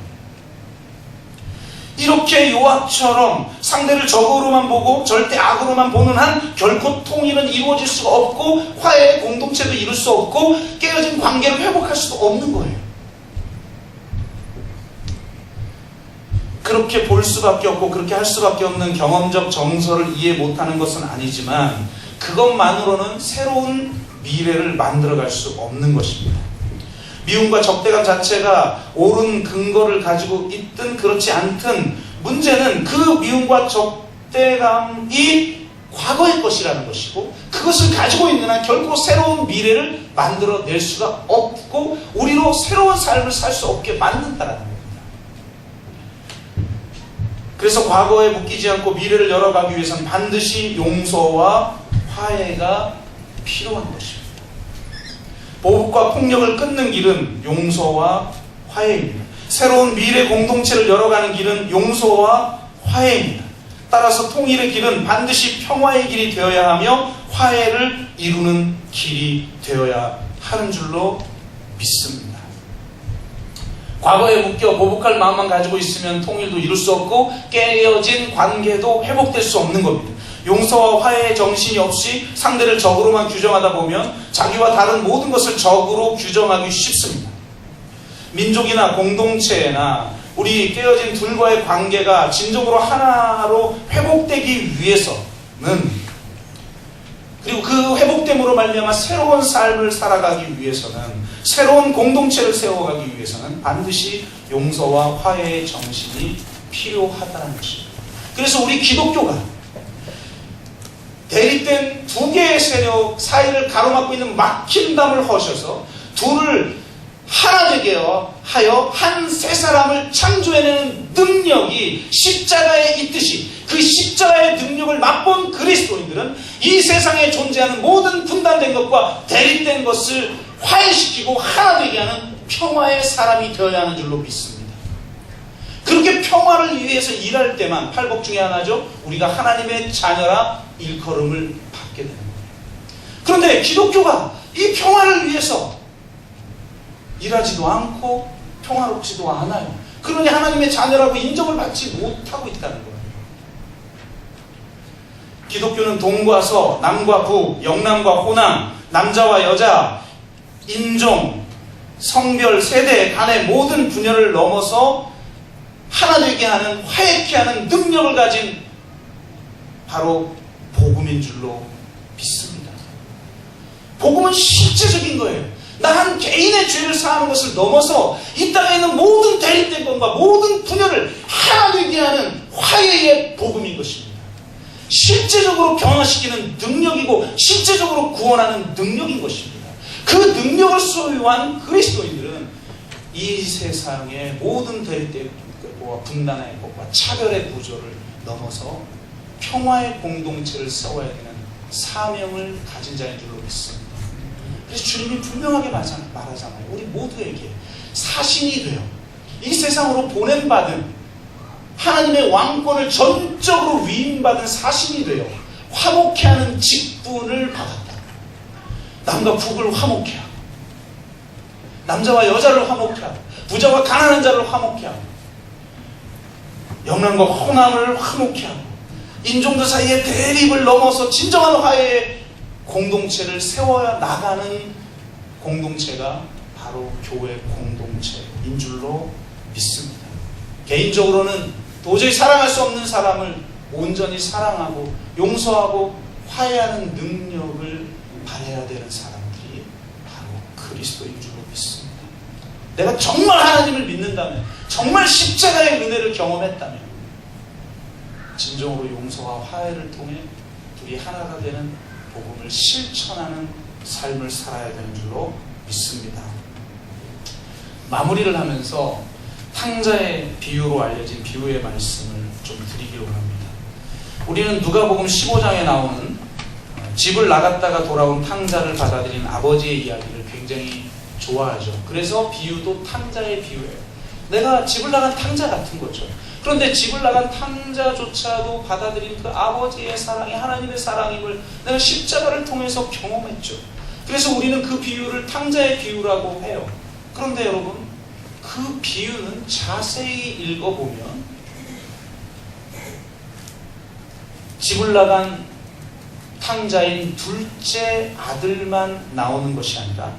이렇게 요압처럼 상대를 적으로만 보고 절대 악으로만 보는 한 결코 통일은 이루어질 수가 없고 화해의 공동체도 이룰 수 없고 깨어진 관계를 회복할 수도 없는 거예요. 그렇게 볼 수밖에 없고 그렇게 할 수밖에 없는 경험적 정서를 이해 못하는 것은 아니지만 그것만으로는 새로운 미래를 만들어갈 수 없는 것입니다. 미움과 적대감 자체가 옳은 근거를 가지고 있든 그렇지 않든 문제는 그 미움과 적대감이 과거의 것이라는 것이고 그것을 가지고 있는 한 결코 새로운 미래를 만들어낼 수가 없고 우리로 새로운 삶을 살 수 없게 만든다는 겁니다. 그래서 과거에 묶이지 않고 미래를 열어가기 위해서는 반드시 용서와 화해가 필요한 것입니다. 보복과 폭력을 끊는 길은 용서와 화해입니다. 새로운 미래 공동체를 열어가는 길은 용서와 화해입니다. 따라서 통일의 길은 반드시 평화의 길이 되어야 하며 화해를 이루는 길이 되어야 하는 줄로 믿습니다. 과거에 묶여 보복할 마음만 가지고 있으면 통일도 이룰 수 없고 깨어진 관계도 회복될 수 없는 겁니다. 용서와 화해의 정신이 없이 상대를 적으로만 규정하다 보면 자기와 다른 모든 것을 적으로 규정하기 쉽습니다. 민족이나 공동체나 우리 깨어진 둘과의 관계가 진정으로 하나로 회복되기 위해서는 그리고 그 회복됨으로 말미암아 새로운 삶을 살아가기 위해서는 새로운 공동체를 세워가기 위해서는 반드시 용서와 화해의 정신이 필요하다는 것입니다. 그래서 우리 기독교가 대립된 두 개의 세력 사이를 가로막고 있는 막힌 담을 허셔서 둘을 하나 되게 하여 한 세 사람을 창조해내는 능력이 십자가에 있듯이 그 십자가의 능력을 맛본 그리스도인들은 이 세상에 존재하는 모든 분단된 것과 대립된 것을 화해시키고 하나 되게 하는 평화의 사람이 되어야 하는 줄로 믿습니다. 그렇게 평화를 위해서 일할 때만 팔복 중에 하나죠. 우리가 하나님의 자녀라 일컬음을 받게 되는 거예요. 그런데 기독교가 이 평화를 위해서 일하지도 않고 평화롭지도 않아요. 그러니 하나님의 자녀라고 인정을 받지 못하고 있다는 거예요. 기독교는 동과 서, 남과 북, 영남과 호남, 남자와 여자, 인종, 성별, 세대 간의 모든 분열을 넘어서 하나 되게 하는 화해케 하는 능력을 가진 바로 복음인 줄로 믿습니다. 복음은 실제적인 거예요. 나 한 개인의 죄를 사하는 것을 넘어서 이 땅에 있는 모든 대립된 것과 모든 분열을 하나 되게 하는 화해의 복음인 것입니다. 실제적으로 변화시키는 능력이고 실제적으로 구원하는 능력인 것입니다. 그 능력을 소유한 그리스도인들은 이 세상의 모든 대립된 것과 분단의 것과 차별의 구조를 넘어서 평화의 공동체를 세워야 되는 사명을 가진 자인 줄로 믿습니다. 그래서 주님이 분명하게 말하잖아요. 우리 모두에게 사신이 되어 이 세상으로 보냄받은 하나님의 왕권을 전적으로 위임받은 사신이 되어 화목케 하는 직분을 받았다. 남과 북을 화목케 하고, 남자와 여자를 화목케 하고, 부자와 가난한 자를 화목케 하고, 영남과 호남을 화목케 하고, 인종들 사이의 대립을 넘어서 진정한 화해의 공동체를 세워야 나가는 공동체가 바로 교회 공동체인 줄로 믿습니다. 개인적으로는 도저히 사랑할 수 없는 사람을 온전히 사랑하고 용서하고 화해하는 능력을 발휘해야 되는 사람들이 바로 그리스도인 줄로 믿습니다. 내가 정말 하나님을 믿는다면, 정말 십자가의 은혜를 경험했다면 진정으로 용서와 화해를 통해 둘이 하나가 되는 복음을 실천하는 삶을 살아야 되는 줄로 믿습니다. 마무리를 하면서 탕자의 비유로 알려진 비유의 말씀을 좀 드리기로 합니다. 우리는 누가복음 15장에 나오는 집을 나갔다가 돌아온 탕자를 받아들인 아버지의 이야기를 굉장히 좋아하죠. 그래서 비유도 탕자의 비유예요. 내가 집을 나간 탕자 같은 거죠. 그런데 집을 나간 탕자조차도 받아들인 그 아버지의 사랑이 하나님의 사랑임을 내가 십자가를 통해서 경험했죠. 그래서 우리는 그 비유를 탕자의 비유라고 해요. 그런데 여러분, 그 비유는 자세히 읽어보면 집을 나간 탕자인 둘째 아들만 나오는 것이 아니라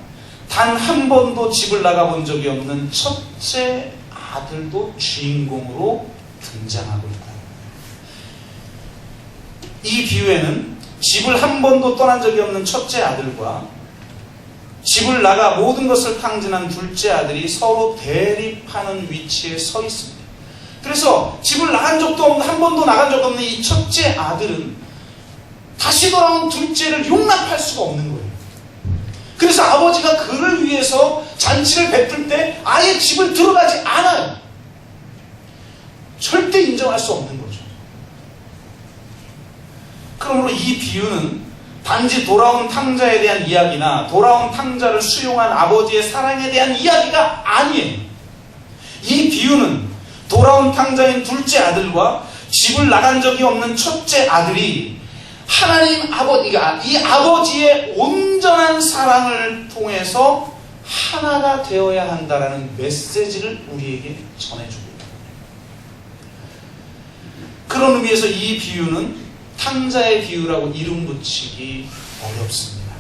단 한 번도 집을 나가본 적이 없는 첫째 아들도 주인공으로 등장하고 있다. 이 비유에는 집을 한 번도 떠난 적이 없는 첫째 아들과 집을 나가 모든 것을 탕진한 둘째 아들이 서로 대립하는 위치에 서 있습니다. 그래서 집을 나간 적도 없는, 한 번도 나간 적 없는 이 첫째 아들은 다시 돌아온 둘째를 용납할 수가 없는 거예요. 그래서 아버지가 그를 위해서 잔치를 베풀 때 아예 집을 들어가지 않아요. 절대 인정할 수 없는 거죠. 그러므로 이 비유는 단지 돌아온 탕자에 대한 이야기나 돌아온 탕자를 수용한 아버지의 사랑에 대한 이야기가 아니에요. 이 비유는 돌아온 탕자인 둘째 아들과 집을 나간 적이 없는 첫째 아들이 하나님 아버지가 이 아버지의 온전한 사랑을 통해서 하나가 되어야 한다라는 메시지를 우리에게 전해주고 있다. 그런 의미에서 이 비유는 탕자의 비유라고 이름 붙이기 어렵습니다.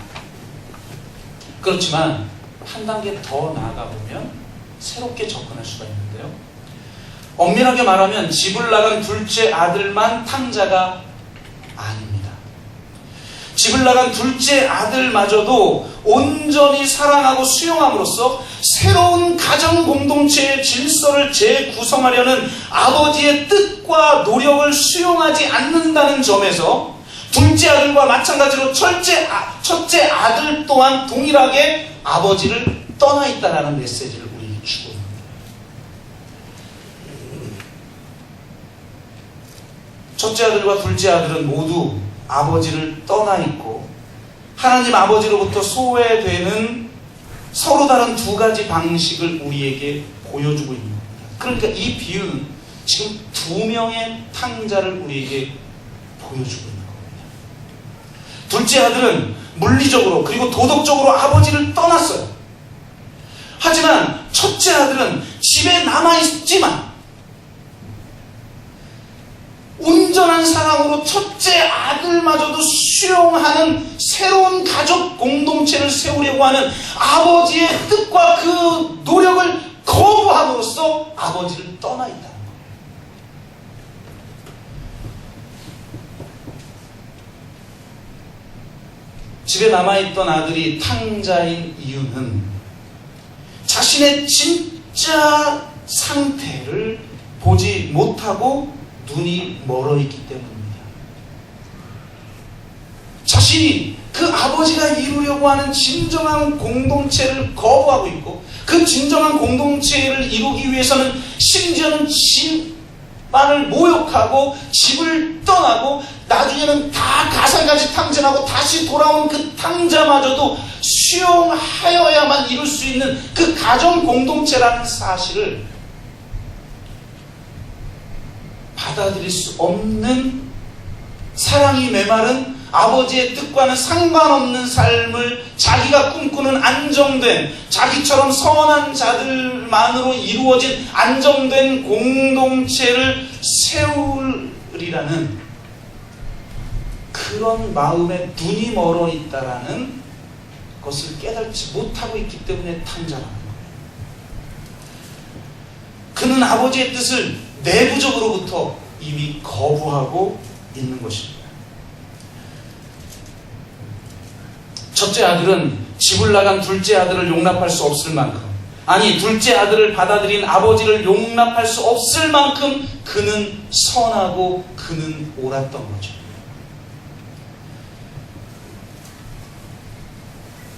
그렇지만 한 단계 더 나아가 보면 새롭게 접근할 수가 있는데요. 엄밀하게 말하면 집을 나간 둘째 아들만 탕자가 아닙니다. 집을 나간 둘째 아들마저도 온전히 사랑하고 수용함으로써 새로운 가정 공동체의 질서를 재구성하려는 아버지의 뜻과 노력을 수용하지 않는다는 점에서 둘째 아들과 마찬가지로 첫째 아들 또한 동일하게 아버지를 떠나 있다는 메시지를 우리에게 주고 있습니다. 첫째 아들과 둘째 아들은 모두 아버지를 떠나 있고 하나님 아버지로부터 소외되는 서로 다른 두 가지 방식을 우리에게 보여주고 있는 겁니다. 그러니까 이 비유는 지금 두 명의 탕자를 우리에게 보여주고 있는 겁니다. 둘째 아들은 물리적으로 그리고 도덕적으로 아버지를 떠났어요. 하지만 첫째 아들은 집에 남아있지만 온전한 사랑으로 첫째 아들마저도 수용하는 새로운 가족 공동체를 세우려고 하는 아버지의 뜻과 그 노력을 거부함으로써 아버지를 떠나 있다는 거예요. 집에 남아있던 아들이 탕자인 이유는 자신의 진짜 상태를 보지 못하고 눈이 멀어있기 때문입니다. 자신이 그 아버지가 이루려고 하는 진정한 공동체를 거부하고 있고 그 진정한 공동체를 이루기 위해서는 심지어는 만을 모욕하고 집을 떠나고 나중에는 다 가상까지 탕진하고 다시 돌아온 그 탕자마저도 수용하여야만 이룰 수 있는 그 가정 공동체라는 사실을 받아들일 수 없는, 사랑이 메마른 아버지의 뜻과는 상관없는 삶을 자기가 꿈꾸는 안정된, 자기처럼 선한 자들만으로 이루어진 안정된 공동체를 세우리라는 그런 마음에 눈이 멀어 있다라는 것을 깨닫지 못하고 있기 때문에 탕자라는 거예요. 그는 아버지의 뜻을 내부적으로부터 이미 거부하고 있는 것입니다. 첫째 아들은 집을 나간 둘째 아들을 용납할 수 없을 만큼, 아니 둘째 아들을 받아들인 아버지를 용납할 수 없을 만큼 그는 선하고 그는 옳았던 거죠.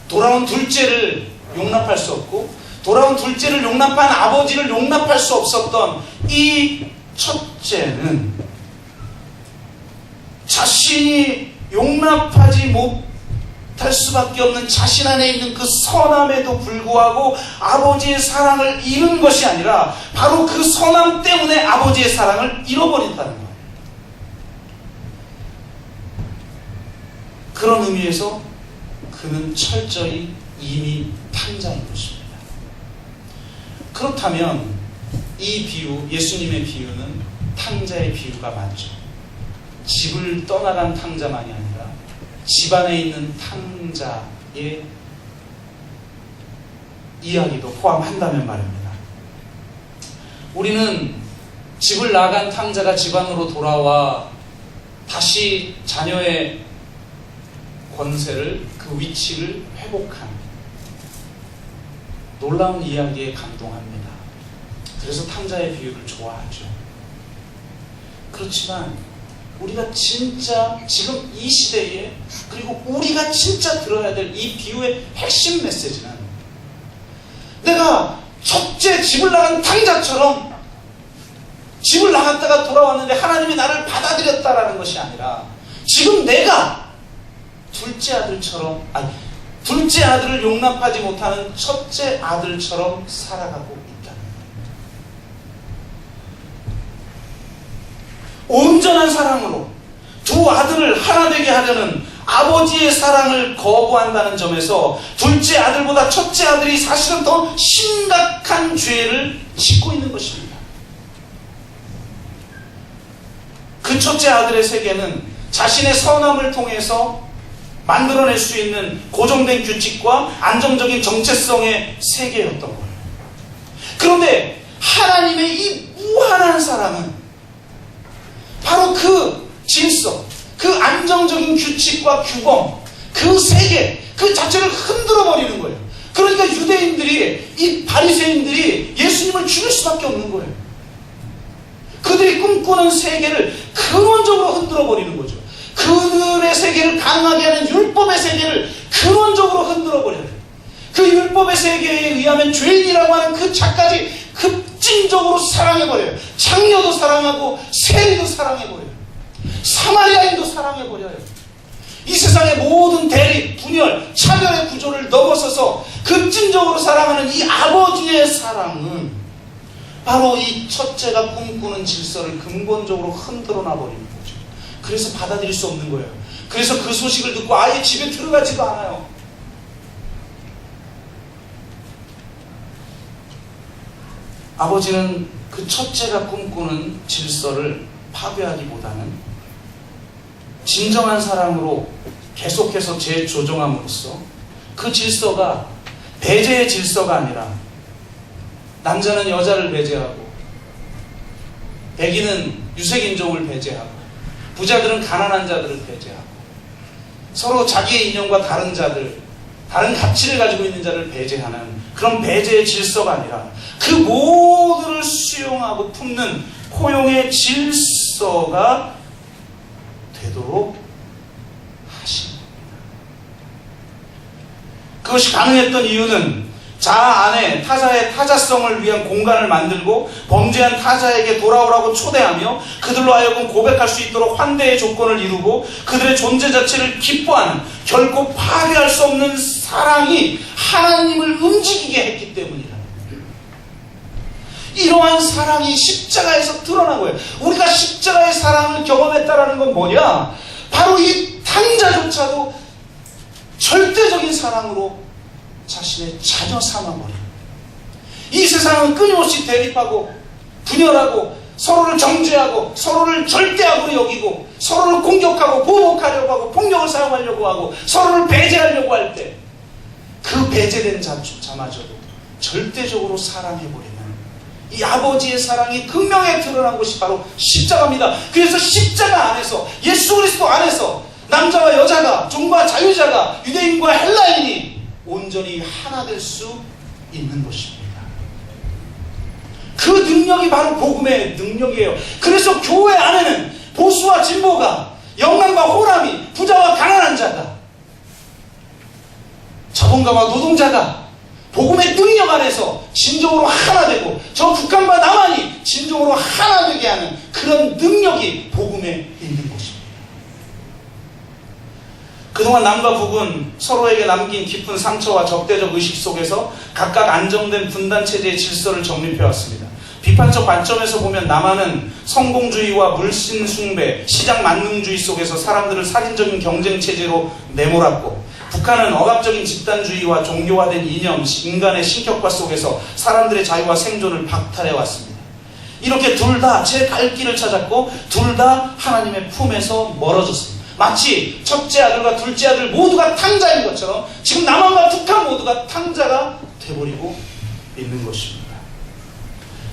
돌아온 둘째를 용납할 수 없고 돌아온 둘째를 용납한 아버지를 용납할 수 없었던 이 첫째는 자신이 용납하지 못할 수밖에 없는 자신 안에 있는 그 선함에도 불구하고 아버지의 사랑을 잃은 것이 아니라 바로 그 선함 때문에 아버지의 사랑을 잃어버린다는 거예요. 그런 의미에서 그는 철저히 이미 탕자인 것입니다. 그렇다면 이 비유, 예수님의 비유는 탕자의 비유가 맞죠. 집을 떠나간 탕자만이 아니라 집안에 있는 탕자의 이야기도 포함한다면 말입니다. 우리는 집을 나간 탕자가 집안으로 돌아와 다시 자녀의 권세를, 그 위치를 회복한 놀라운 이야기에 감동합니다. 그래서 탕자의 비유를 좋아하죠. 그렇지만 우리가 진짜 지금 이 시대에, 그리고 우리가 진짜 들어야 될 이 비유의 핵심 메시지는 내가 첫째 집을 나간 탕자처럼 집을 나갔다가 돌아왔는데 하나님이 나를 받아들였다라는 것이 아니라 지금 내가 둘째 아들처럼, 둘째 아들을 용납하지 못하는 첫째 아들처럼 살아가고 있다는 거예요. 온전한 사랑으로 두 아들을 하나 되게 하려는 아버지의 사랑을 거부한다는 점에서 둘째 아들보다 첫째 아들이 사실은 더 심각한 죄를 짓고 있는 것입니다. 그 첫째 아들의 세계는 자신의 선함을 통해서 만들어낼 수 있는 고정된 규칙과 안정적인 정체성의 세계였던 거예요. 그런데 하나님의 이 무한한 사랑은 바로 그 질서, 그 안정적인 규칙과 규범, 그 세계, 그 자체를 흔들어 버리는 거예요. 그러니까 유대인들이, 이 바리새인들이 예수님을 죽일 수밖에 없는 거예요. 그들이 꿈꾸는 세계를 근원적으로 흔들어 버리는 거죠. 그들의 세계를 가능하게 하는 율법의 세계를 근원적으로 흔들어버려요. 그 율법의 세계에 의하면 죄인이라고 하는 그 자까지 급진적으로 사랑해버려요. 장녀도 사랑하고 세리도 사랑해버려요. 사마리아인도 사랑해버려요. 이 세상의 모든 대립, 분열, 차별의 구조를 넘어서서 급진적으로 사랑하는 이 아버지의 사랑은 바로 이 첫째가 꿈꾸는 질서를 근본적으로 흔들어 놔버리는 거예요. 그래서 받아들일 수 없는 거예요. 그래서 그 소식을 듣고 아예 집에 들어가지도 않아요. 아버지는 그 첫째가 꿈꾸는 질서를 파괴하기보다는 진정한 사랑으로 계속해서 재조정함으로써 그 질서가 배제의 질서가 아니라 남자는 여자를 배제하고 백인은 유색인종을 배제하고 부자들은 가난한 자들을 배제하고 서로 자기의 인연과 다른 자들, 다른 가치를 가지고 있는 자를 배제하는 그런 배제의 질서가 아니라 그 모두를 수용하고 품는 포용의 질서가 되도록 하신 겁니다. 그것이 가능했던 이유는 자아 안에 타자의 타자성을 위한 공간을 만들고 범죄한 타자에게 돌아오라고 초대하며 그들로 하여금 고백할 수 있도록 환대의 조건을 이루고 그들의 존재 자체를 기뻐하는 결코 파괴할 수 없는 사랑이 하나님을 움직이게 했기 때문이다. 이러한 사랑이 십자가에서 드러난 거예요. 우리가 십자가의 사랑을 경험했다라는 건 뭐냐? 바로 이 탕자조차도 절대적인 사랑으로 자신의 자녀 삼아버린. 이 세상은 끊임없이 대립하고 분열하고 서로를 정죄하고 서로를 절대악으로 여기고 서로를 공격하고 보복하려고 하고 폭력을 사용하려고 하고 서로를 배제하려고 할 때 그 배제된 자마저도 절대적으로 사랑해버리는 이 아버지의 사랑이 극명하게 드러난 것이 바로 십자가입니다. 그래서 십자가 안에서, 예수 그리스도 안에서 남자와 여자가, 종과 자유자가, 유대인과 헬라인이 온전히 하나 될 수 있는 것입니다. 그 능력이 바로 복음의 능력이에요. 그래서 교회 안에는 보수와 진보가, 영광과 호람이, 부자와 가난한 자가, 자본가와 노동자가 복음의 능력 안에서 진정으로 하나 되고 저 북한과 남한이 진정으로 하나 되게 하는 그런 능력이 복음에 있는 것입니다. 그동안 남과 북은 서로에게 남긴 깊은 상처와 적대적 의식 속에서 각각 안정된 분단체제의 질서를 정립해왔습니다. 비판적 관점에서 보면 남한은 성공주의와 물신숭배, 시장만능주의 속에서 사람들을 살인적인 경쟁체제로 내몰았고 북한은 억압적인 집단주의와 종교화된 이념, 인간의 신격화 속에서 사람들의 자유와 생존을 박탈해왔습니다. 이렇게 둘 다 제 갈 길을 찾았고 둘 다 하나님의 품에서 멀어졌습니다. 마치 첫째 아들과 둘째 아들 모두가 탕자인 것처럼 지금 남한과 북한 모두가 탕자가 돼버리고 있는 것입니다.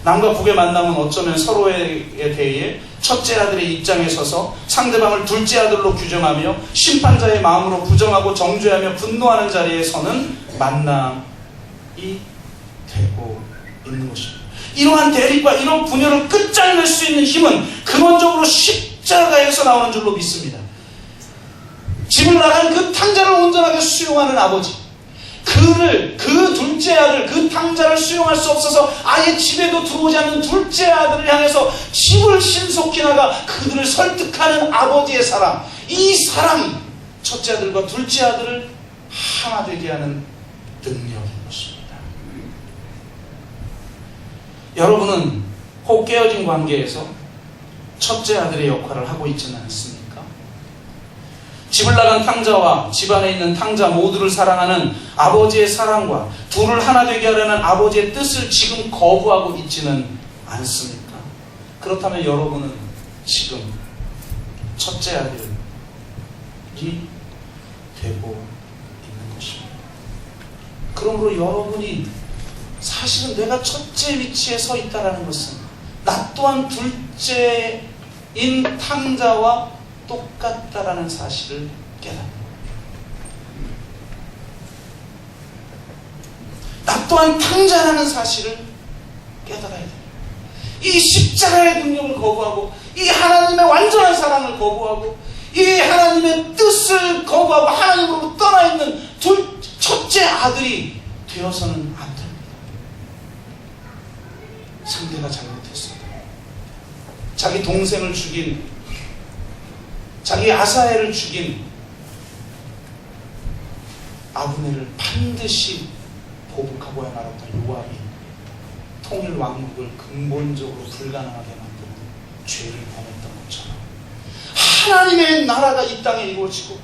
남과 북의 만남은 어쩌면 서로에 대해 첫째 아들의 입장에 서서 상대방을 둘째 아들로 규정하며 심판자의 마음으로 부정하고 정죄하며 분노하는 자리에 서는 만남이 되고 있는 것입니다. 이러한 대립과 이런 분열을 끝장낼 수 있는 힘은 근원적으로 십자가에서 나오는 줄로 믿습니다. 집을 나간 그 탕자를 온전하게 수용하는 아버지, 그 둘째 아들, 그 탕자를 수용할 수 없어서 아예 집에도 들어오지 않는 둘째 아들을 향해서 집을 신속히 나가 그들을 설득하는 아버지의 사랑, 이 사랑이 첫째 아들과 둘째 아들을 하나 되게 하는 능력인 것입니다. 여러분은 혹 깨어진 관계에서 첫째 아들의 역할을 하고 있지는 않습니까? 집을 나간 탕자와 집안에 있는 탕자 모두를 사랑하는 아버지의 사랑과 둘을 하나 되게 하려는 아버지의 뜻을 지금 거부하고 있지는 않습니까? 그렇다면 여러분은 지금 첫째 아들이 되고 있는 것입니다. 그러므로 여러분이 사실은 내가 첫째 위치에 서 있다는 것은 나 또한 둘째인 탕자와 똑같다라는 사실을 깨닫는 거예요. 나 또한 탕자라는 사실을 깨달아야 돼요. 이 십자가의 능력을 거부하고 이 하나님의 완전한 사랑을 거부하고 이 하나님의 뜻을 거부하고 하나님으로 떠나 있는 첫째 아들이 되어서는 안 됩니다. 상대가 잘못했어요. 자기 동생을 죽인, 자기 아사엘을 죽인 아브넬을 반드시 보복하고야 말았던 요압이 통일 왕국을 근본적으로 불가능하게 만드는 죄를 범했던 것처럼 하나님의 나라가 이 땅에 이루어지고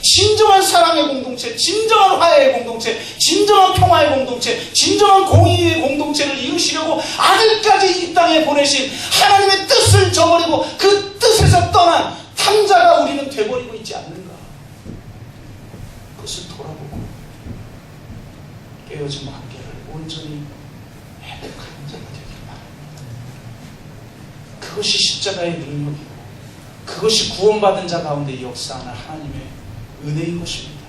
진정한 사랑의 공동체, 진정한 화해의 공동체, 진정한 평화의 공동체, 진정한 공의의 공동체를 이루시려고 아들까지 이 땅에 보내신 하나님의 뜻을 저버리고 그 뜻에서 떠난 탕자가 우리는 돼버리고 있지 않는가. 그것을 돌아보고 깨어진 관계를 온전히 회복하는 자가 되길 바랍니다. 그것이 십자가의 능력이고 그것이 구원받은 자 가운데 역사하는 하나님의 은혜인 것입니다.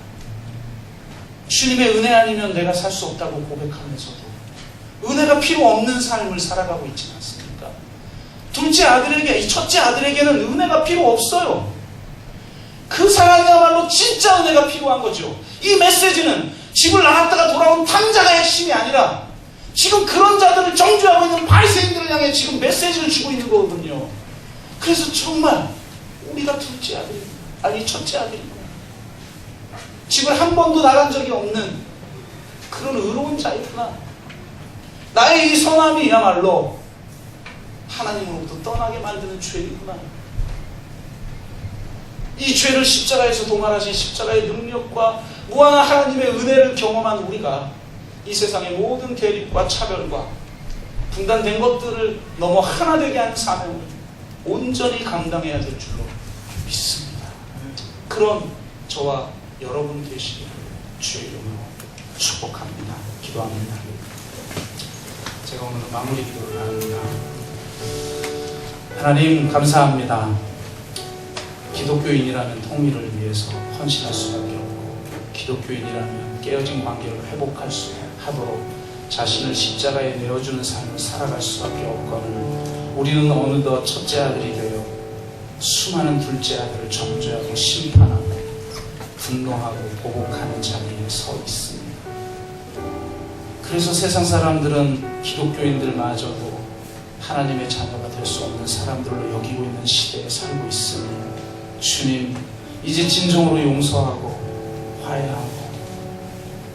주님의 은혜 아니면 내가 살 수 없다고 고백하면서도 은혜가 필요 없는 삶을 살아가고 있지는 않습니까? 둘째 아들에게, 이 첫째 아들에게는 은혜가 필요 없어요. 그 사랑이야말로 진짜 은혜가 필요한 거죠. 이 메시지는 집을 나갔다가 돌아온 탕자가 핵심이 아니라 지금 그런 자들을 정죄하고 있는 바리새인들을 향해 지금 메시지를 주고 있는 거거든요. 그래서 정말 우리가 둘째 아들입니다. 아니 첫째 아들입니다. 집을 한 번도 나간 적이 없는 그런 의로운 자이구나. 나의 이 선함이야말로 하나님으로부터 떠나게 만드는 죄이구나. 이 죄를 십자가에서 도말하신 십자가의 능력과 무한한 하나님의 은혜를 경험한 우리가 이 세상의 모든 대립과 차별과 분단된 것들을 넘어 하나 되게 하는 사명을 온전히 감당해야 될 줄로 믿습니다. 그런 저와 여러분 되시기를 주의 이름으로 축복합니다. 기도합니다. 제가 오늘 마무리 기도를 합니다. 하나님 감사합니다. 기독교인이라면 통일을 위해서 헌신할 수밖에 없고, 기독교인이라면 깨어진 관계를 회복할 수 하도록 자신을 십자가에 내어주는 삶을 살아갈 수밖에 없거늘 우리는 어느덧 첫째 아들이 되어 수많은 둘째 아들을 정죄하고 심판하고 분노하고 보복하는 자리에 서 있습니다. 그래서 세상 사람들은 기독교인들마저도 하나님의 자녀가 될 수 없는 사람들로 여기고 있는 시대에 살고 있으니 주님, 이제 진정으로 용서하고 화해하고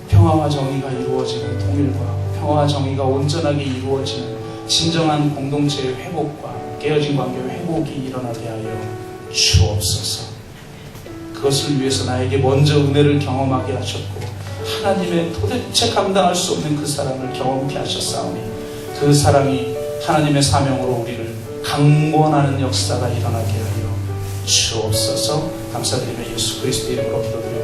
평화와 정의가 이루어지는 통일과 평화와 정의가 온전하게 이루어지는 진정한 공동체의 회복과 깨어진 관계의 회복이 일어나게 하여 주옵소서. 그것을 위해서 나에게 먼저 은혜를 경험하게 하셨고 하나님의 도대체 감당할 수 없는 그 사랑을 경험케 하셨사오니 그 사랑이 하나님의 사명으로 우리를 강권하는 역사가 일어나게 하여 주옵소서. 감사드리며 예수 그리스도 이름으로 기도드립니다.